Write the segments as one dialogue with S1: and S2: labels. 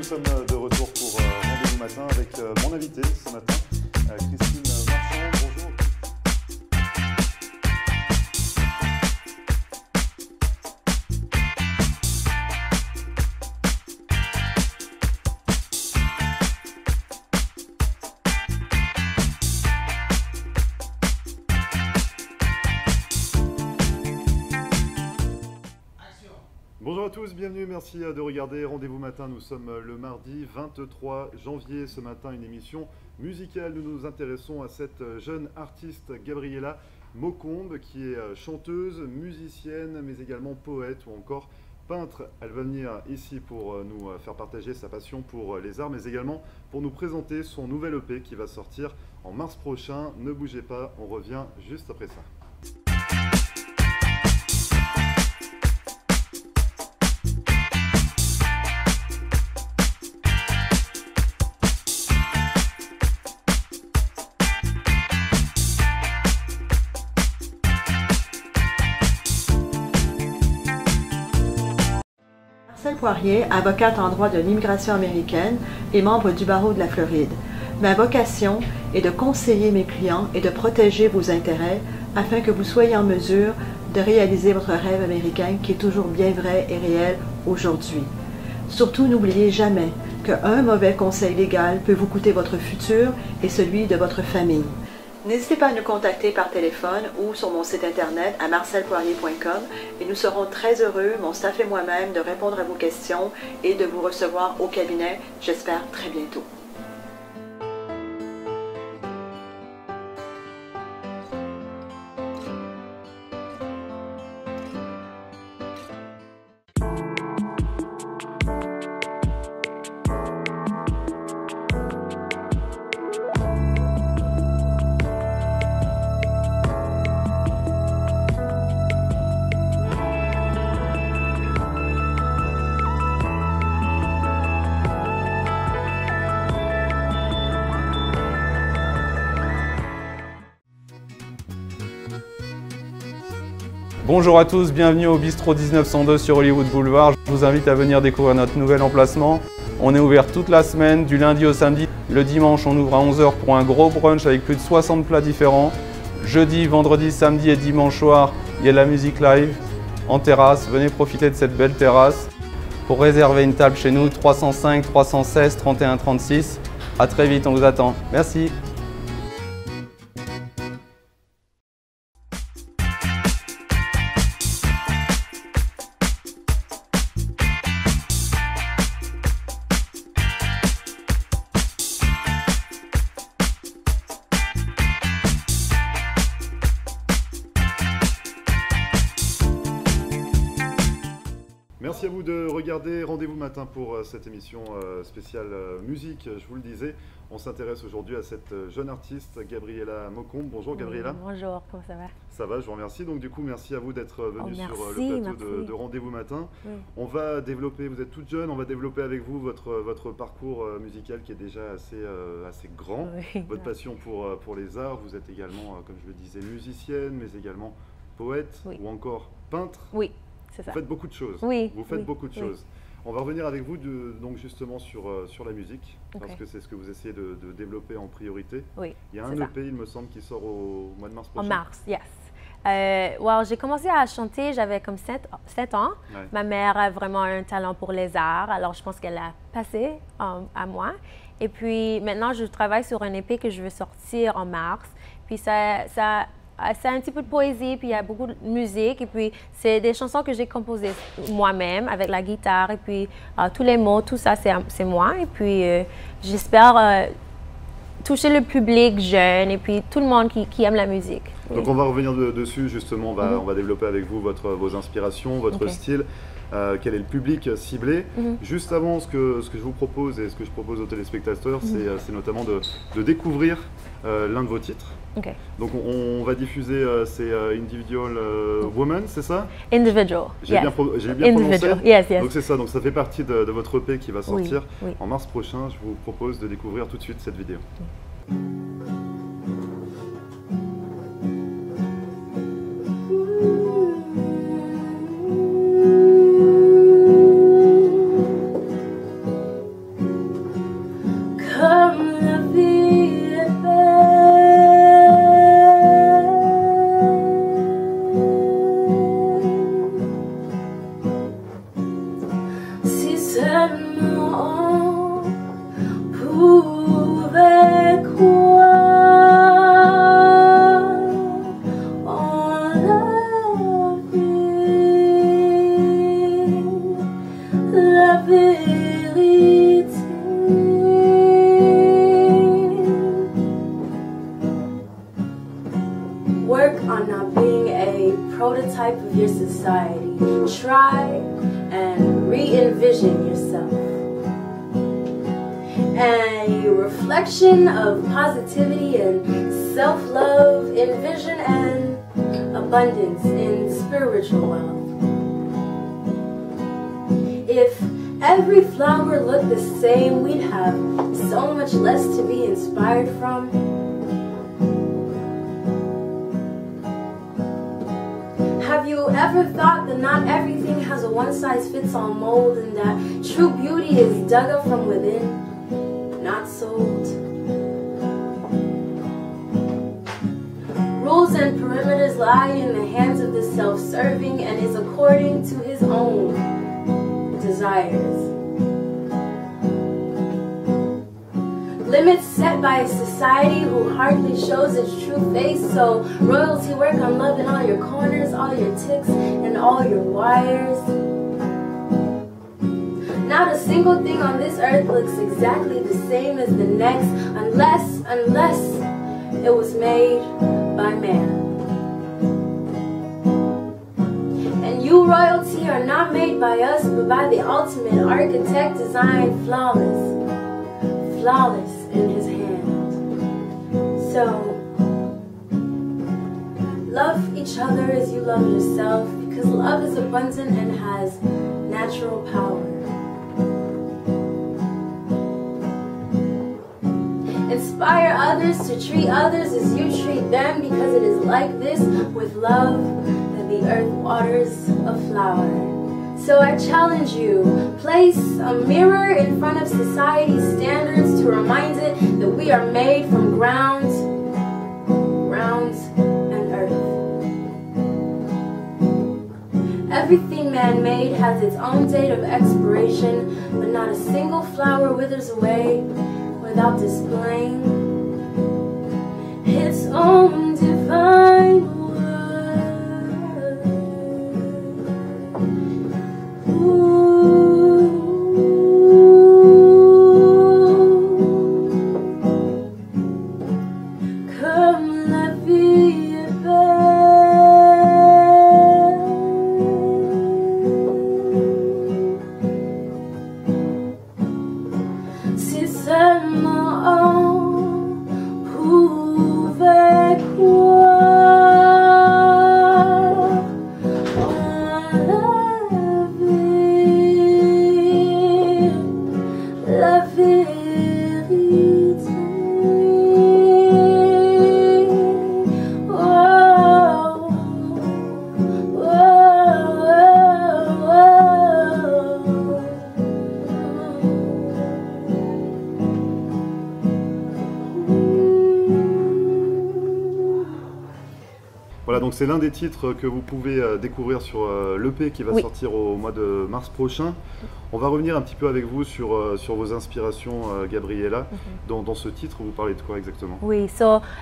S1: nous sommes de retour pour Rendez-vous matin avec mon invité ce matin, Christine Marchand. Bonjour. Bonjour à tous, bienvenue, merci de regarder Rendez-vous matin. Nous sommes le mardi 23 janvier. Ce matin, une émission musicale. Nous nous intéressons à cette jeune artiste, Gabriela Maucombe, qui est chanteuse, musicienne, mais également poète ou encore peintre. Elle va venir ici pour nous faire partager sa passion pour les arts, mais également pour nous présenter son nouvel EP qui va sortir en mars prochain. Ne bougez pas, on revient juste après ça.
S2: Marcelle Poirier, avocate en droit de l'immigration américaine et membre du barreau de la Floride. Ma vocation est de conseiller mes clients et de protéger vos intérêts afin que vous soyez en mesure de réaliser votre rêve américain qui est toujours bien vrai et réel aujourd'hui. Surtout, n'oubliez jamais qu'un mauvais conseil légal peut vous coûter votre futur et celui de votre famille. N'hésitez pas à nous contacter par téléphone ou sur mon site internet à marcelpoirier.com et nous serons très heureux, mon staff et moi-même, de répondre à vos questions et de vous recevoir au cabinet, j'espère très bientôt.
S3: Bonjour à tous, bienvenue au Bistrot 1902 sur Hollywood Boulevard. Je vous invite à venir découvrir notre nouvel emplacement. On est ouvert toute la semaine, du lundi au samedi. Le dimanche, on ouvre à 11 h pour un gros brunch avec plus de 60 plats différents. Jeudi, vendredi, samedi et dimanche soir, il y a de la musique live en terrasse. Venez profiter de cette belle terrasse. Pour réserver une table chez nous, 305 316 31 36. À très vite, on vous attend. Merci.
S1: Merci à vous de regarder Rendez-vous matin pour cette émission spéciale musique. Je vous le disais, on s'intéresse aujourd'hui à cette jeune artiste, Gabriela Maucombe. Bonjour Gabriela.
S4: Oui, bonjour, comment ça va?
S1: Ça va, je vous remercie. Donc du coup, merci à vous d'être venue sur le plateau de Rendez-vous matin. Oui. On va développer, vous êtes toute jeune, on va développer avec vous votre parcours musical qui est déjà assez grand. Oui, votre passion pour les arts. Vous êtes également, comme je le disais, musicienne, mais également poète ou encore peintre.
S4: Oui. Vous
S1: faites beaucoup de choses.
S4: Oui.
S1: Vous faites beaucoup de choses. On va revenir avec vous donc justement sur la musique, parce que c'est ce que vous essayez de développer en priorité.
S4: Oui.
S1: Il y a un EP, il me semble, qui sort au mois de mars prochain.
S4: En mars, yes. J'ai commencé à chanter, j'avais comme 7 ans. Ouais. Ma mère a vraiment un talent pour les arts, alors je pense qu'elle a passé à moi. Et puis maintenant, je travaille sur un EP que je veux sortir en mars. Puis c'est un petit peu de poésie, puis il y a beaucoup de musique, et puis c'est des chansons que j'ai composées moi-même avec la guitare, et puis tous les mots, tout ça, c'est moi. Et puis j'espère toucher le public jeune, et puis tout le monde qui aime la musique.
S1: Donc on va revenir dessus, justement, on va développer avec vous vos inspirations, votre style. Quel est le public ciblé. Juste avant, ce que je vous propose et ce que je propose aux téléspectateurs, c'est notamment de découvrir l'un de vos titres. Donc on va diffuser, c'est Individual Woman, c'est ça?
S4: Individual,
S1: J'ai bien prononcé.
S4: Yes, yes.
S1: Donc c'est ça, donc ça fait partie de votre EP qui va sortir en mars prochain. Je vous propose de découvrir tout de suite cette vidéo.
S5: another type of your society. Try and re-envision yourself. And your reflection of positivity and self-love, envision and abundance in spiritual wealth. If every flower looked the same, we'd have so much less to be inspired from. Have you ever thought that not everything has a one-size-fits-all mold and that true beauty is dug up from within, not sold? Rules and perimeters lie in the hands of the self-serving and is according to his own desires. Limits set by a society who hardly shows its true face, so royalty work on love in all your corners, all your ticks, and all your wires. Not a single thing on this earth looks exactly the same as the next, unless it was made by man. And you, royalty, are not made by us, but by the ultimate architect, designed flawless in his hand. So, love each other as you love yourself, because love is abundant and has natural power. Inspire others to treat others as you treat them, because it is like this with love that the earth waters a flower. So I challenge you, place a mirror in front of society's standards to remind it that we are made from ground and earth. Everything man-made has its own date of expiration, but not a single flower withers away without displaying its own divine worth. Comme la vie est belle, si seulement on pouvait croire en la vérité.
S1: Voilà, donc c'est l'un des titres que vous pouvez découvrir sur l'EP qui va sortir au mois de mars prochain. On va revenir un petit peu avec vous sur vos inspirations, Gabriela. Dans ce titre, vous parlez de quoi exactement?
S4: Oui,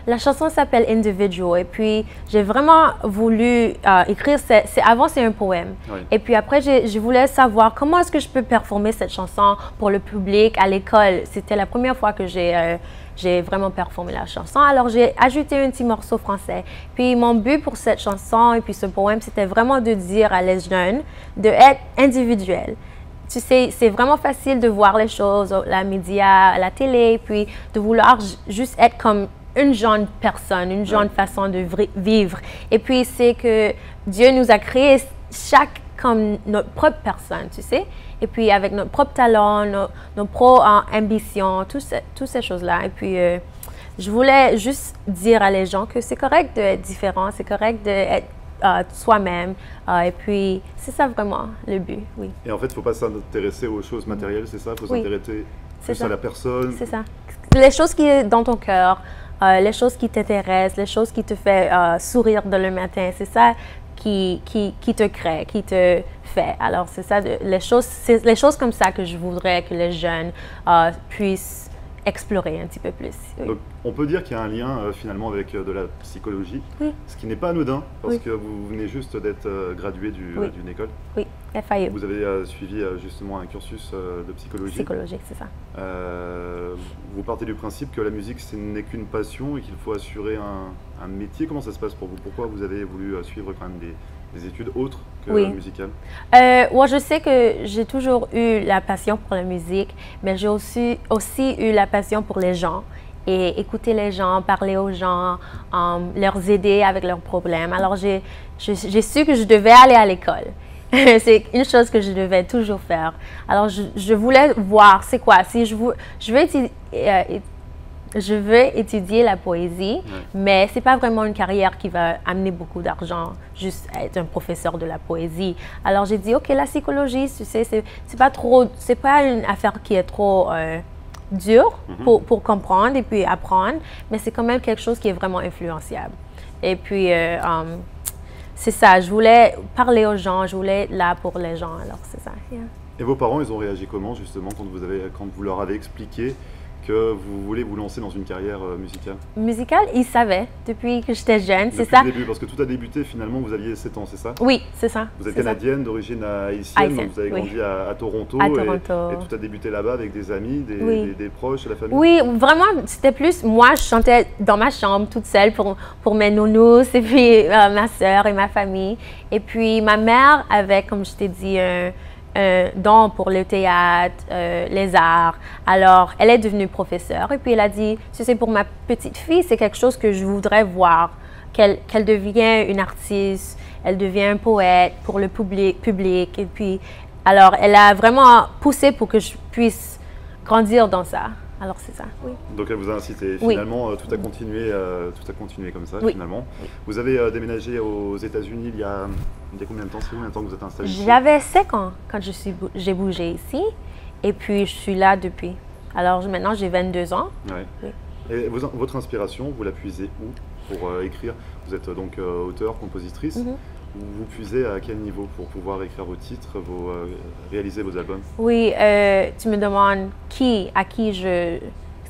S4: la chanson s'appelle Individual, et puis j'ai vraiment voulu écrire, avant c'est un poème, et puis après je voulais savoir comment est-ce que je peux performer cette chanson pour le public à l'école. C'était la première fois que j'ai vraiment performé la chanson, alors j'ai ajouté un petit morceau français. Puis mon but pour cette chanson et puis ce poème, c'était vraiment de dire à les jeunes d'être individuels. Tu sais, c'est vraiment facile de voir les choses, la média, la télé, puis de vouloir juste être comme une jeune personne, une jeune façon de vivre. Et puis c'est que Dieu nous a créé chaque comme notre propre personne, tu sais. Et puis avec notre propre talent, nos propres ambitions, toutes ces choses-là. Et puis je voulais juste dire à les gens que c'est correct d'être différent, c'est correct d'être soi-même. Et puis c'est ça vraiment le but, oui.
S1: Et en fait, il ne faut pas s'intéresser aux choses matérielles, c'est ça? Il faut s'intéresser plus à la personne.
S4: C'est ça. Les choses qui sont dans ton cœur, les choses qui t'intéressent, les choses qui te font sourire le matin, c'est ça qui te crée, qui te fait. Alors c'est ça, les choses comme ça que je voudrais que les jeunes puissent explorer un petit peu plus. Oui.
S1: Donc, on peut dire qu'il y a un lien finalement avec de la psychologie, ce qui n'est pas anodin parce que vous venez juste d'être gradué d'une école.
S4: Oui, FIU.
S1: Vous avez suivi justement un cursus de psychologie.
S4: Psychologique, c'est ça.
S1: Vous partez du principe que la musique ce n'est qu'une passion et qu'il faut assurer un métier. Comment ça se passe pour vous? Pourquoi vous avez voulu suivre quand même des études autres que
S4: Oui.
S1: musicales?
S4: Moi, je sais que j'ai toujours eu la passion pour la musique, mais j'ai aussi eu la passion pour les gens et écouter les gens, parler aux gens, leur aider avec leurs problèmes. Alors, j'ai su que je devais aller à l'école. C'est une chose que je devais toujours faire. Alors, je voulais voir c'est quoi. Si je veux étudier la poésie, mais ce n'est pas vraiment une carrière qui va amener beaucoup d'argent, juste être un professeur de la poésie. Alors j'ai dit, OK, la psychologie, tu sais, c'est pas une affaire qui est trop dure pour comprendre et puis apprendre, mais c'est quand même quelque chose qui est vraiment influençable. Et puis, c'est ça, je voulais parler aux gens, je voulais être là pour les gens, alors c'est ça. Yeah.
S1: Et vos parents, ils ont réagi comment justement quand vous leur avez expliqué que vous voulez vous lancer dans une carrière musicale?
S4: Musicale, ils savaient depuis que j'étais jeune, c'est
S1: Depuis
S4: ça?
S1: le début, parce que tout a débuté finalement, vous aviez 7 ans, c'est ça?
S4: Oui, c'est ça.
S1: Vous êtes
S4: c'est ça.
S1: canadienne, d'origine haïtienne, donc vous avez
S4: oui.
S1: grandi à Toronto,
S4: À Toronto.
S1: et tout a débuté là-bas avec des amis,
S4: Oui.
S1: des proches, la famille?
S4: Oui, vraiment, c'était plus, moi, je chantais dans ma chambre toute seule pour mes nounous, et puis ma soeur et ma famille. Et puis ma mère avait, comme je t'ai dit, un don pour le théâtre, les arts. Alors, elle est devenue professeure et puis elle a dit, tu sais, pour ma petite fille, c'est quelque chose que je voudrais voir, qu'elle devienne une artiste, elle devient un poète pour le public. Et puis, alors, elle a vraiment poussé pour que je puisse grandir dans ça. Alors, c'est ça, oui.
S1: Donc elle vous a incité.
S4: Oui.
S1: Finalement, tout a continué comme ça,
S4: Oui.
S1: finalement. Vous avez déménagé aux États-Unis il y a combien de temps? C'est combien de temps que vous êtes installé ici?
S4: J'avais 5 ans quand j'ai bougé ici et puis je suis là depuis. Alors maintenant, j'ai 22 ans.
S1: Ouais.
S4: Oui.
S1: Et votre inspiration, vous la puisez où pour écrire? Vous êtes donc auteur, compositrice. Vous puisez à quel niveau pour pouvoir écrire vos titres, réaliser vos albums?
S4: Oui, tu me demandes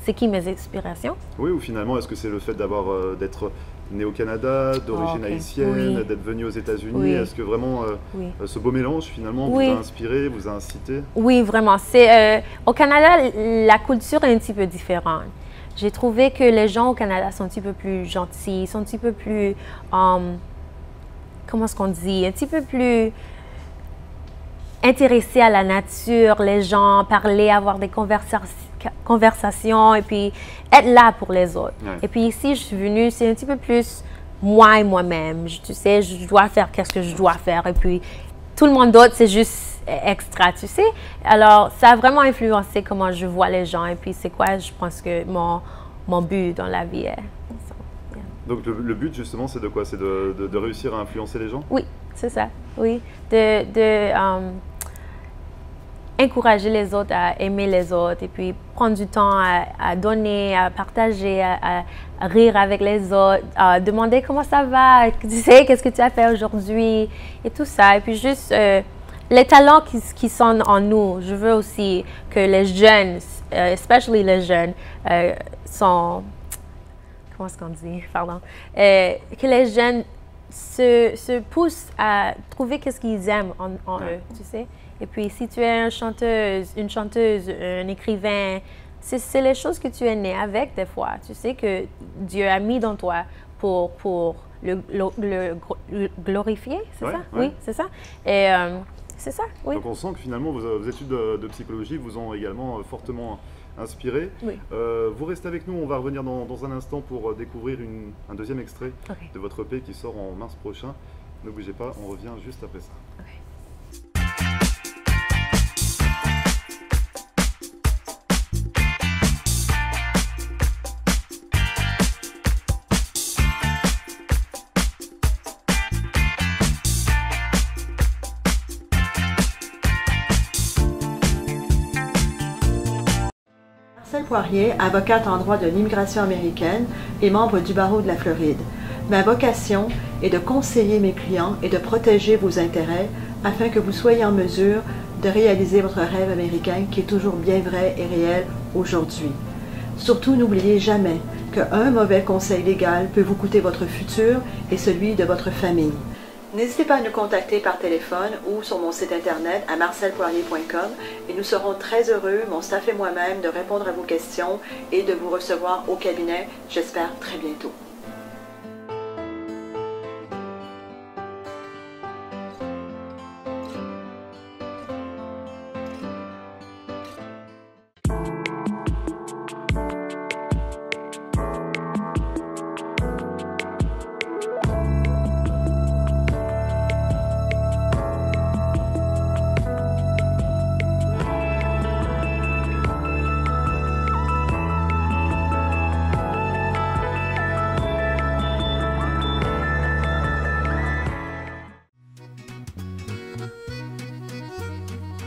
S4: c'est qui mes inspirations?
S1: Oui, ou finalement, est-ce que c'est le fait d'être né au Canada, d'origine
S4: ok.
S1: haïtienne,
S4: Oui.
S1: d'être venu aux États-Unis?
S4: Oui.
S1: Est-ce que vraiment
S4: Oui.
S1: ce beau mélange, finalement,
S4: Oui.
S1: vous a inspiré, vous a incité?
S4: Oui, vraiment. Au Canada, la culture est un petit peu différente. J'ai trouvé que les gens au Canada sont un petit peu plus gentils, sont un petit peu plus, comment est-ce qu'on dit, un petit peu plus intéressés à la nature, les gens, parler, avoir des conversations et puis être là pour les autres.
S1: Ouais.
S4: Et puis ici, je suis venue, c'est un petit peu plus moi et moi-même. Tu sais, je dois faire qu'est-ce que je dois faire et puis tout le monde d'autre, c'est juste extra, tu sais. Alors, ça a vraiment influencé comment je vois les gens et puis c'est quoi, je pense que mon but dans la vie est.
S1: Donc le but, justement, c'est de quoi? C'est de réussir à influencer les gens?
S4: Oui, c'est ça, oui. Encourager les autres à aimer les autres et puis prendre du temps à donner, à partager, à rire avec les autres, à demander comment ça va, tu sais, qu'est-ce que tu as fait aujourd'hui et tout ça. Et puis juste les talents qui sont en nous. Je veux aussi que les jeunes, especially les jeunes, sont... Comment est-ce qu'on dit? Pardon. Que les jeunes se poussent à trouver qu'est-ce qu'ils aiment en eux, tu sais. Et puis, si tu es une chanteuse, un écrivain, c'est les choses que tu es né avec des fois. Tu sais que Dieu a mis dans toi pour le glorifier, c'est ça?
S1: Ouais.
S4: Oui, c'est ça. Et c'est ça, oui.
S1: Donc on sent que finalement vos études de psychologie vous ont également fortement inspiré.
S4: Oui.
S1: Vous restez avec nous, on va revenir dans un instant pour découvrir un deuxième extrait de votre EP qui sort en mars prochain. Ne bougez pas, on revient juste après ça.
S4: Okay.
S2: Marcelle Poirier, avocate en droit de l'immigration américaine et membre du barreau de la Floride. Ma vocation est de conseiller mes clients et de protéger vos intérêts afin que vous soyez en mesure de réaliser votre rêve américain qui est toujours bien vrai et réel aujourd'hui. Surtout, n'oubliez jamais qu'un mauvais conseil légal peut vous coûter votre futur et celui de votre famille. N'hésitez pas à nous contacter par téléphone ou sur mon site internet à marcelpoirier.com et nous serons très heureux, mon staff et moi-même, de répondre à vos questions et de vous recevoir au cabinet, j'espère très bientôt.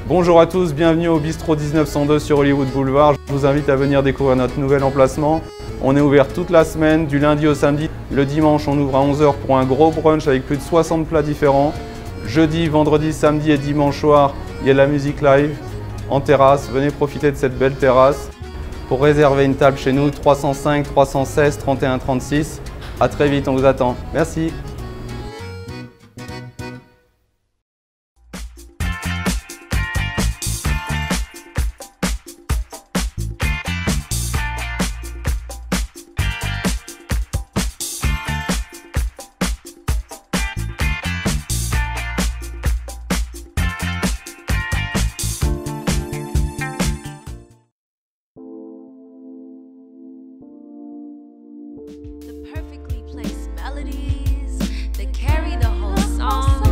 S3: Bonjour à tous, bienvenue au Bistrot 1902 sur Hollywood Boulevard. Je vous invite à venir découvrir notre nouvel emplacement. On est ouvert toute la semaine, du lundi au samedi. Le dimanche, on ouvre à 11 h pour un gros brunch avec plus de 60 plats différents. Jeudi, vendredi, samedi et dimanche soir, il y a de la musique live en terrasse. Venez profiter de cette belle terrasse. Pour réserver une table chez nous, 305 316 31 36. À très vite, on vous attend. Merci.
S5: Perfectly placed melodies that carry the whole song.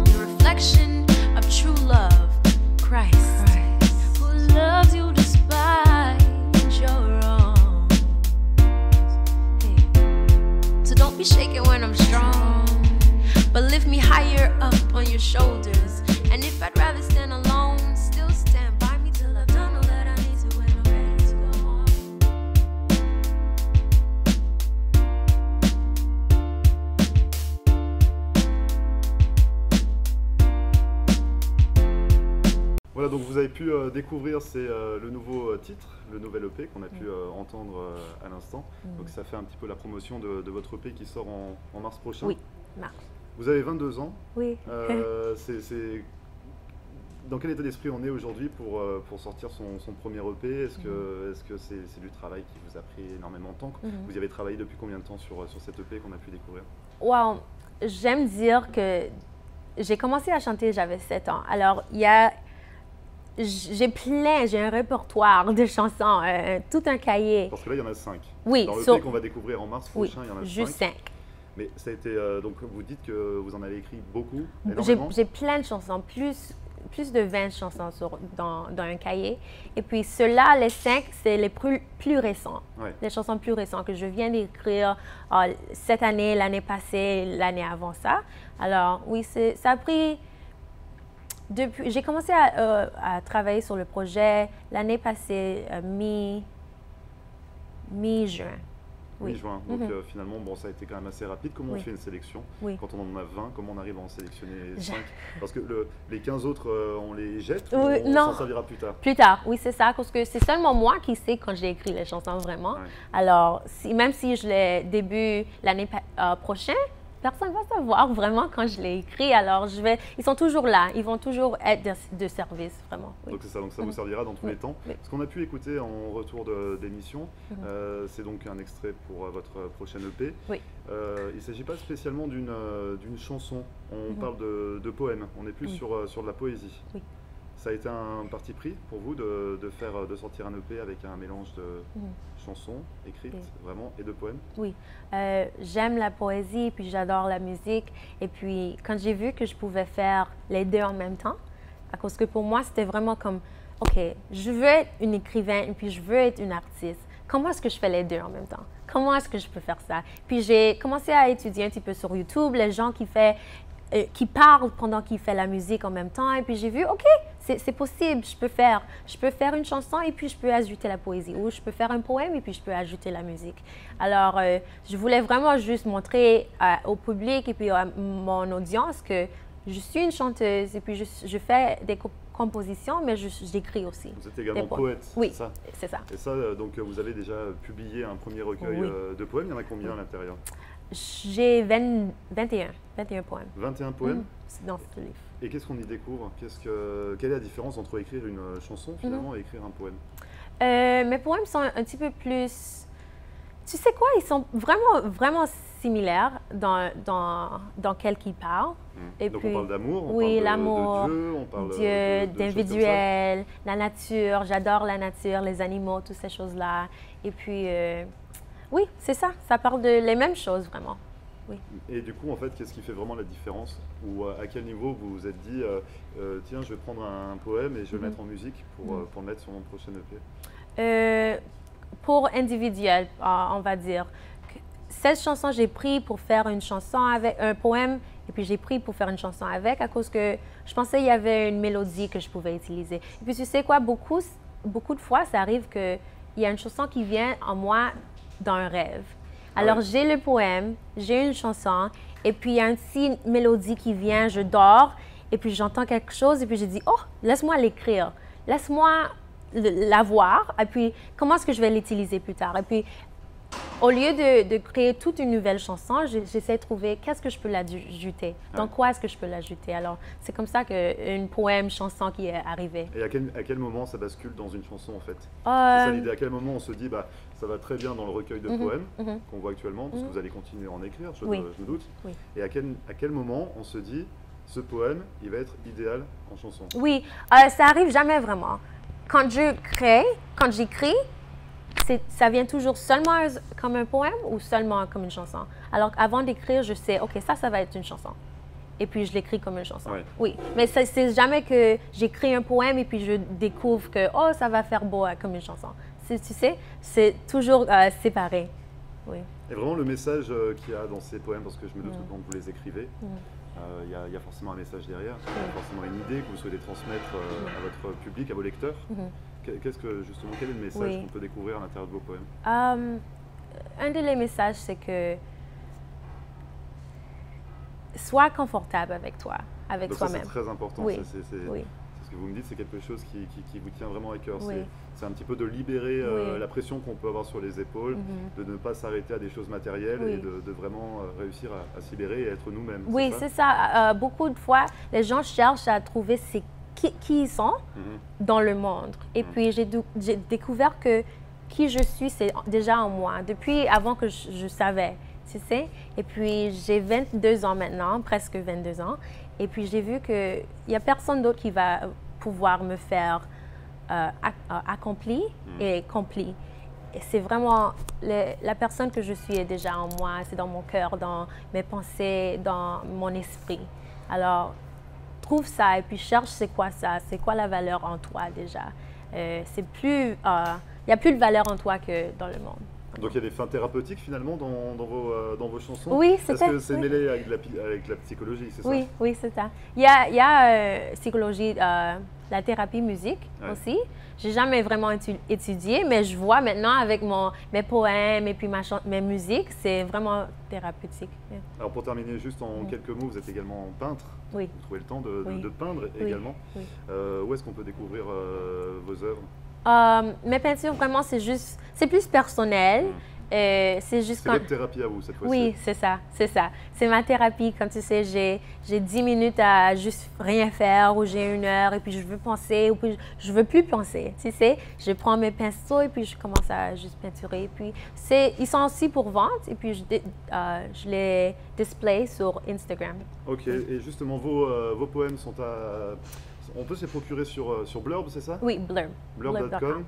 S5: The reflection of true love, Christ, who loves you despite your wrong. Hey. So don't be shaken when I'm strong, but lift me higher up on your shoulders. And if I'd rather stand alone, still stand by me till I've done all that I need to when I'm ready to go home.
S1: Voilà, donc vous avez pu découvrir, c'est le nouveau titre, le nouvel EP qu'on a pu entendre à l'instant. Donc ça fait un petit peu la promotion de votre EP qui sort en mars prochain.
S4: Oui, mars.
S1: Vous avez 22 ans.
S4: Oui.
S1: Dans quel état d'esprit on est aujourd'hui pour sortir son premier EP? Est-ce que c'est du travail qui vous a pris énormément de temps? Vous y avez travaillé depuis combien de temps sur cet EP qu'on a pu découvrir?
S4: Wow, j'aime dire que j'ai commencé à chanter, j'avais 7 ans. Alors, j'ai un répertoire de chansons, tout un cahier.
S1: Parce que là, il y en a 5.
S4: Oui.
S1: Dans l'EP qu'on va découvrir en mars prochain, il y en a 5.
S4: Juste 5.
S1: Mais ça a été, donc vous dites que vous en avez écrit beaucoup, énormément.
S4: J'ai plein de chansons, plus de 20 chansons dans un cahier. Et puis ceux-là, les 5, c'est les plus récents. Ouais. Les chansons plus récentes que je viens d'écrire cette année, l'année passée, l'année avant ça. Alors oui, ça a pris... J'ai commencé à travailler sur le projet l'année passée, mi-juin. Oui.
S1: Mi-juin. Donc finalement, bon, ça a été quand même assez rapide. Comment on fait une sélection? Quand on en a 20, comment on arrive à en sélectionner 5? Parce que les 15 autres, on les jette ou on s'en servira plus tard? Plus tard,
S4: oui, c'est ça. Parce que c'est seulement moi qui sais quand j'ai écrit les chansons vraiment. Ouais. Alors, même si je les débute l'année prochaine, personne ne va savoir vraiment quand je l'ai écrit. Alors, ils sont toujours là. Ils vont toujours être de service, vraiment. Oui.
S1: Donc, c'est ça. Donc, ça vous servira dans tous les temps. Oui. Ce qu'on a pu écouter en retour d'émission, c'est donc un extrait pour votre prochaine EP.
S4: Oui.
S1: Il ne s'agit pas spécialement d'une chanson. On parle de poèmes. On est plus sur de la poésie. Oui. Ça a été un parti pris pour vous de sortir un EP avec un mélange de chansons écrites vraiment et de poèmes? Oui,
S4: j'aime la poésie puis j'adore la musique. Et puis quand j'ai vu que je pouvais faire les deux en même temps, parce que pour moi c'était vraiment comme, ok, je veux être une écrivaine et puis je veux être une artiste. Comment est-ce que je fais les deux en même temps? Comment est-ce que je peux faire ça? Puis j'ai commencé à étudier un petit peu sur YouTube, les gens qui parlent pendant qu'ils font la musique en même temps. Et puis j'ai vu, ok, c'est possible, je peux faire une chanson et puis je peux ajouter la poésie. Ou je peux faire un poème et puis je peux ajouter la musique. Alors, je voulais vraiment juste montrer au public et puis à mon audience que je suis une chanteuse et puis je fais des compositions, mais j'écris aussi.
S1: Vous êtes également poète,
S4: oui,
S1: c'est ça?
S4: C'est ça.
S1: Et ça, donc vous avez déjà publié un premier recueil de poèmes. Il y en a combien à l'intérieur?
S4: J'ai 21 poèmes.
S1: 21 poèmes
S4: dans ce livre.
S1: Et qu'est-ce qu'on y découvre? Quelle est la différence entre écrire une chanson finalement et écrire un poème?
S4: Mes poèmes sont un petit peu plus... Tu sais quoi? Ils sont vraiment similaires dans quel qu'ils parlent.
S1: Et donc puis, on parle d'amour, on
S4: parle
S1: l'amour, de Dieu, on parle
S4: Dieu, d'individuel, la nature. J'adore la nature, les animaux, toutes ces choses-là. Et puis... oui, c'est ça. Ça parle les mêmes choses, vraiment. Oui.
S1: Et du coup, en fait, qu'est-ce qui fait vraiment la différence? Ou à quel niveau vous vous êtes dit, tiens, je vais prendre un poème et je vais le mettre en musique pour le mettre sur mon prochain EP?
S4: Pour individuel, on va dire. Cette chanson, j'ai pris pour faire une chanson avec un poème Et puis j'ai pris pour faire une chanson avec à cause que je pensais qu'il y avait une mélodie que je pouvais utiliser. Et puis tu sais quoi, beaucoup de fois, ça arrive qu'il y a une chanson qui vient en moi dans un rêve. Alors j'ai le poème, j'ai une chanson, et puis il y a une petite mélodie qui vient, je dors, et puis j'entends quelque chose, et puis je dis, oh, laisse-moi l'écrire, laisse-moi la voir, et puis comment est-ce que je vais l'utiliser plus tard. Et puis au lieu de créer toute une nouvelle chanson, j'essaie de trouver qu'est-ce que je peux l'ajouter, dans quoi est-ce que je peux l'ajouter. Alors c'est comme ça qu'une poème, chanson qui est arrivée.
S1: Et à quel moment ça bascule dans une chanson en fait? C'est ça l'idée, à quel moment on se dit, bah, ça va très bien dans le recueil de poèmes qu'on voit actuellement, parce que vous allez continuer à en écrire, je me doute. Oui. Et à quel moment on se dit, ce poème, il va être idéal en chanson?
S4: Oui, ça arrive jamais vraiment. Quand j'écris, ça vient toujours seulement comme un poème ou seulement comme une chanson. Alors avant d'écrire, je sais, OK, ça va être une chanson. Et puis je l'écris comme une chanson. Ouais. Oui, mais c'est jamais que j'écris un poème et puis je découvre que, oh, ça va faire beau comme une chanson. Tu sais, c'est toujours séparé. Oui.
S1: Et vraiment le message qu'il y a dans ces poèmes, parce que je me doute que quand vous les écrivez, il y a forcément un message derrière, il y a forcément une idée que vous souhaitez transmettre à votre public, à vos lecteurs. Quel est le message qu'on peut découvrir à l'intérieur de vos poèmes?
S4: Un des messages, c'est que sois confortable avec toi, avec toi-même.
S1: C'est très important. Oui. C'est ce que vous me dites, c'est quelque chose qui vous tient vraiment à cœur. Oui. C'est un petit peu de libérer la pression qu'on peut avoir sur les épaules, de ne pas s'arrêter à des choses matérielles et de vraiment réussir à se libérer et être nous-mêmes.
S4: Oui, c'est ça. Beaucoup de fois, les gens cherchent à trouver qui ils sont dans le monde. Et puis, j'ai découvert que qui je suis, c'est déjà en moi, depuis avant que je savais, tu sais. Et puis, j'ai 22 ans maintenant, presque 22 ans. Et puis, j'ai vu qu'il n'y a personne d'autre qui va pouvoir me faire accompli et accompli. Et c'est vraiment la personne que je suis est déjà en moi, c'est dans mon cœur, dans mes pensées, dans mon esprit. Alors, trouve ça et puis cherche c'est quoi ça, c'est quoi la valeur en toi déjà. Il y a plus de valeur en toi que dans le monde.
S1: Donc il y a des fins thérapeutiques finalement dans vos chansons?
S4: Oui, c'est ça.
S1: Est-ce que c'est mêlé avec la psychologie, c'est ça?
S4: Oui, c'est ça. Il y a psychologie, la thérapie musique aussi. J'ai jamais vraiment étudié, mais je vois maintenant avec mes poèmes et puis mes musiques, c'est vraiment thérapeutique.
S1: Alors pour terminer, juste en quelques mots, vous êtes également peintre.
S4: Oui.
S1: Vous trouvez le temps de peindre également. Oui. Où est-ce qu'on peut découvrir vos œuvres?
S4: Mes peintures, vraiment, c'est plus personnel.
S1: C'est votre thérapie à vous, cette fois-ci?
S4: Oui, c'est ça. C'est ma thérapie. Comme tu sais, j'ai 10 minutes à juste rien faire ou j'ai 1 heure et puis je veux penser ou puis je veux plus penser. Tu sais, je prends mes pinceaux et puis je commence à juste peinturer. Et puis, ils sont aussi pour vente et puis je les display sur Instagram.
S1: OK. Et justement, vos poèmes sont à... On peut se les procurer sur Blurb, c'est ça?
S4: Oui, Blurb.
S1: Blurb.com.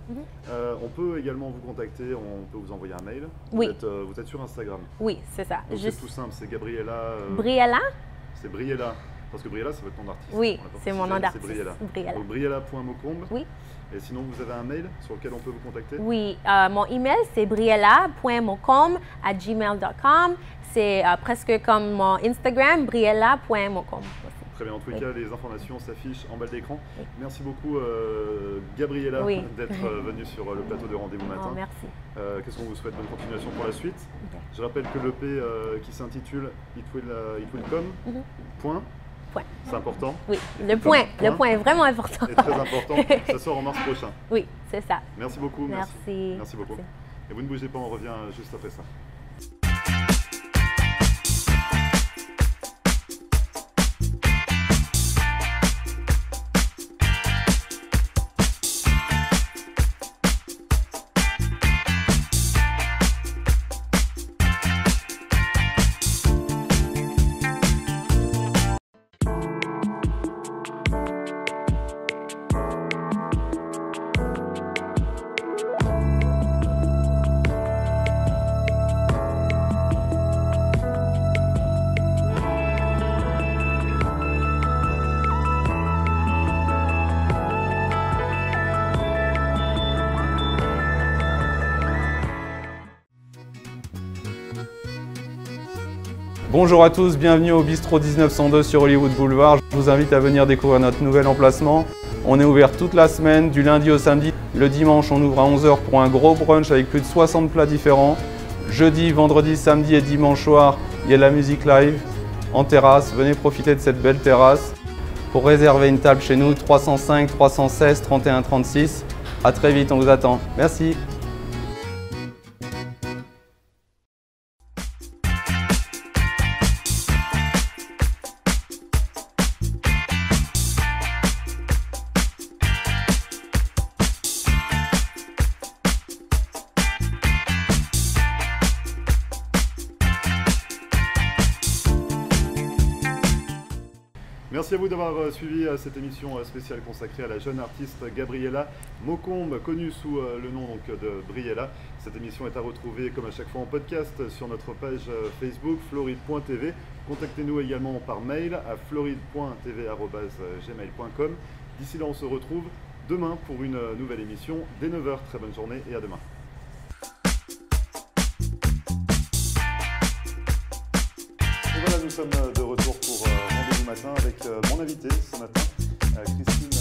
S1: On peut également vous contacter, on peut vous envoyer un mail.
S4: Oui.
S1: Vous êtes sur Instagram?
S4: Oui, c'est ça.
S1: C'est tout simple, c'est Gabriella...
S4: Briella?
S1: C'est Briella, parce que Briella, c'est votre nom d'artiste.
S4: Oui, c'est mon nom d'artiste.
S1: C'est Briella. Donc Briella.mocombe.
S4: Oui.
S1: Et sinon, vous avez un mail sur lequel on peut vous contacter?
S4: Oui, mon email, c'est briella.mocombe@gmail.com. C'est presque comme mon Instagram, briella.mocombe.
S1: Très bien, en tout cas, les informations s'affichent en bas de l'écran. Oui. Merci beaucoup, Gabriella, d'être venue sur le plateau de Rendez-vous Matin.
S4: Merci.
S1: Qu'est-ce qu'on vous souhaite? Bonne continuation pour la suite. Okay. Je rappelle que l'EP qui s'intitule It Will Come, point. C'est important.
S4: Oui, le point est vraiment important.
S1: C'est très important. Ça sort en mars prochain.
S4: Oui, c'est ça.
S1: Merci beaucoup.
S4: Merci
S1: beaucoup. Merci. Et vous ne bougez pas, on revient juste après ça.
S3: Bonjour à tous, bienvenue au Bistrot 1902 sur Hollywood Boulevard. Je vous invite à venir découvrir notre nouvel emplacement. On est ouvert toute la semaine, du lundi au samedi. Le dimanche, on ouvre à 11 h pour un gros brunch avec plus de 60 plats différents. Jeudi, vendredi, samedi et dimanche soir, il y a de la musique live en terrasse. Venez profiter de cette belle terrasse. Pour réserver une table chez nous, 305 316 31 36. À très vite, on vous attend. Merci.
S1: Merci à vous d'avoir suivi cette émission spéciale consacrée à la jeune artiste Gabriela Mocombe, connue sous le nom de Briella. Cette émission est à retrouver comme à chaque fois en podcast sur notre page Facebook floride.tv. Contactez-nous également par mail à floride.tv@gmail.com. D'ici là, on se retrouve demain pour une nouvelle émission dès 9 h. Très bonne journée et à demain. Et voilà, nous sommes de retour pour Rendez-vous Matin avec mon invité ce matin, Christine